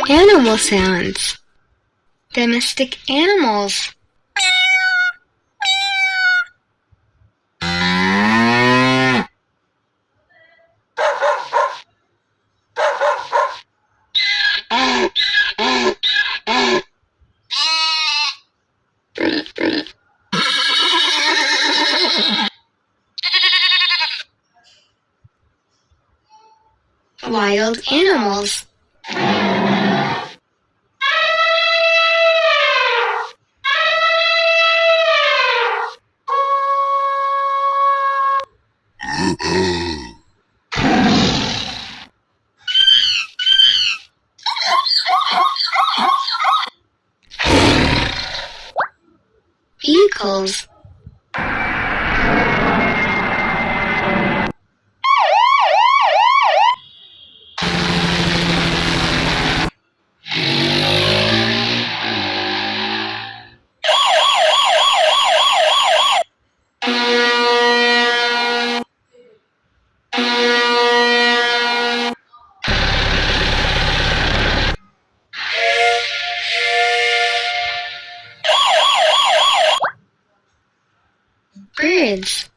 Animal sounds. Domestic animals. Wild animals. Vehicles. Birds.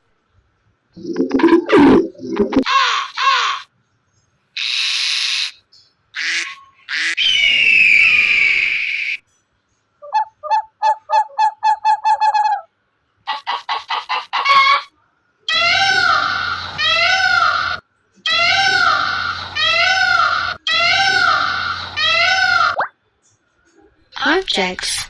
Objects.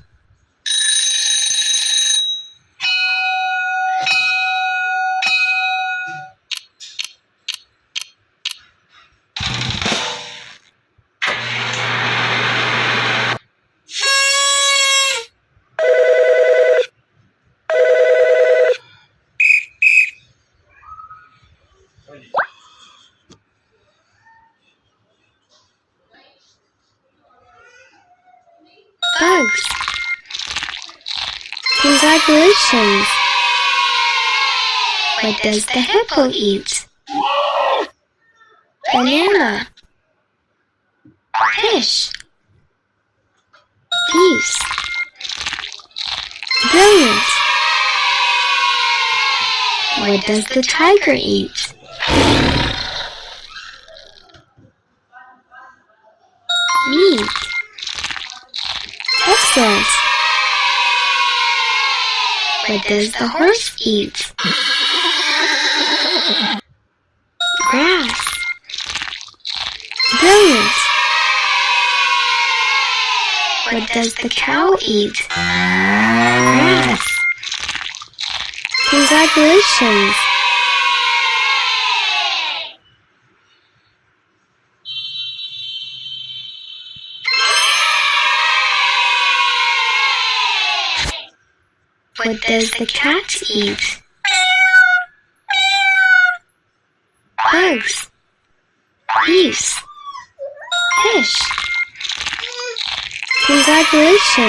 Bugs. Congratulations! What does the hippo eat? Banana. Fish. Geese. Brilliant! What does the tiger eat? Meat. Excellent! What does the horse eat? Grass. Brilliant! What does the cow eat? Grass. Congratulations! What does the cat eat? Bugs. Geese. Fish. Congratulations!